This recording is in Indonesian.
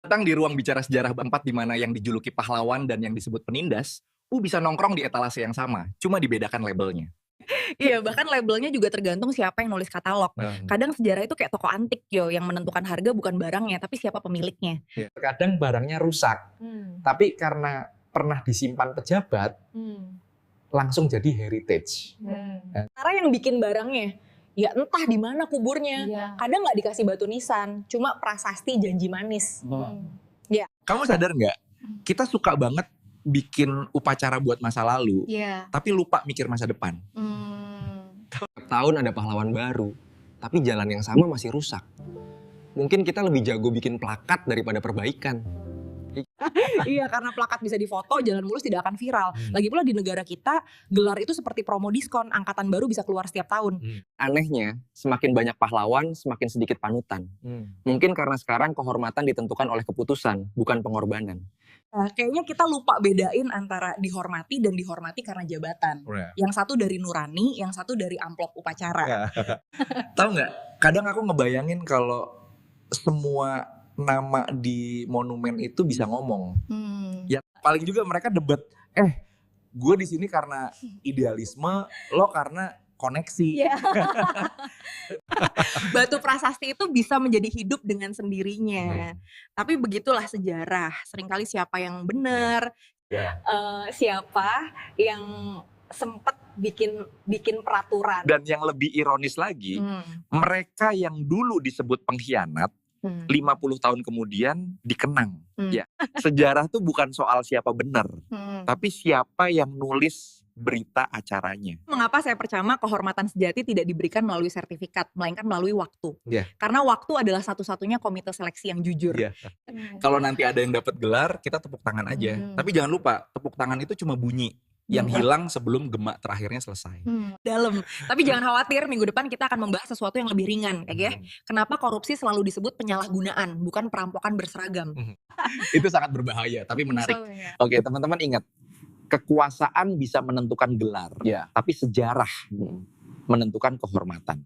Datang di ruang bicara sejarah tempat di mana yang dijuluki pahlawan dan yang disebut penindas, bisa nongkrong di etalase yang sama, cuma dibedakan labelnya. Iya, bahkan labelnya juga tergantung siapa yang nulis katalog. Kadang sejarah itu kayak toko antik yo, yang menentukan harga bukan barangnya, tapi siapa pemiliknya. Kadang barangnya rusak, tapi karena pernah disimpan pejabat, langsung jadi heritage. Cara yang bikin barangnya, ya entah di mana kuburnya. Kadang nggak dikasih batu nisan, cuma prasasti janji manis. Kamu sadar nggak? Kita suka banget bikin upacara buat masa lalu, tapi lupa mikir masa depan. Tiap tahun ada pahlawan baru, tapi jalan yang sama masih rusak. Mungkin kita lebih jago bikin plakat daripada perbaikan. Iya, karena plakat bisa difoto, jalan mulus tidak akan viral. Lagi pula di negara kita, gelar itu seperti promo diskon, angkatan baru bisa keluar setiap tahun. Anehnya, semakin banyak pahlawan, semakin sedikit panutan. Mungkin karena sekarang kehormatan ditentukan oleh keputusan, bukan pengorbanan. Kayaknya kita lupa bedain antara dihormati dan dihormati karena jabatan. Yang satu dari nurani, yang satu dari amplop upacara. Tahu nggak? Kadang aku ngebayangin kalau semua nama di monumen itu bisa ngomong. Ya paling juga mereka debat. Gue di sini karena idealisme, lo karena koneksi. Batu prasasti itu bisa menjadi hidup dengan sendirinya. Tapi begitulah sejarah. Seringkali siapa yang benar, siapa yang sempat bikin peraturan. Dan yang lebih ironis lagi, mereka yang dulu disebut pengkhianat, 50 tahun kemudian dikenang. Ya, sejarah tuh bukan soal siapa benar, tapi siapa yang nulis berita acaranya. Mengapa saya percaya kehormatan sejati tidak diberikan melalui sertifikat, melainkan melalui waktu. Karena waktu adalah satu-satunya komite seleksi yang jujur. Kalau nanti ada yang dapat gelar, kita tepuk tangan aja. Tapi jangan lupa, tepuk tangan itu cuma bunyi yang hilang sebelum gema terakhirnya selesai. Dalam. Tapi jangan khawatir, minggu depan kita akan membahas sesuatu yang lebih ringan, ya. Kenapa korupsi selalu disebut penyalahgunaan, bukan perampokan berseragam. Itu sangat berbahaya, tapi menarik. Oke, teman-teman ingat, kekuasaan bisa menentukan gelar, tapi sejarah menentukan kehormatan.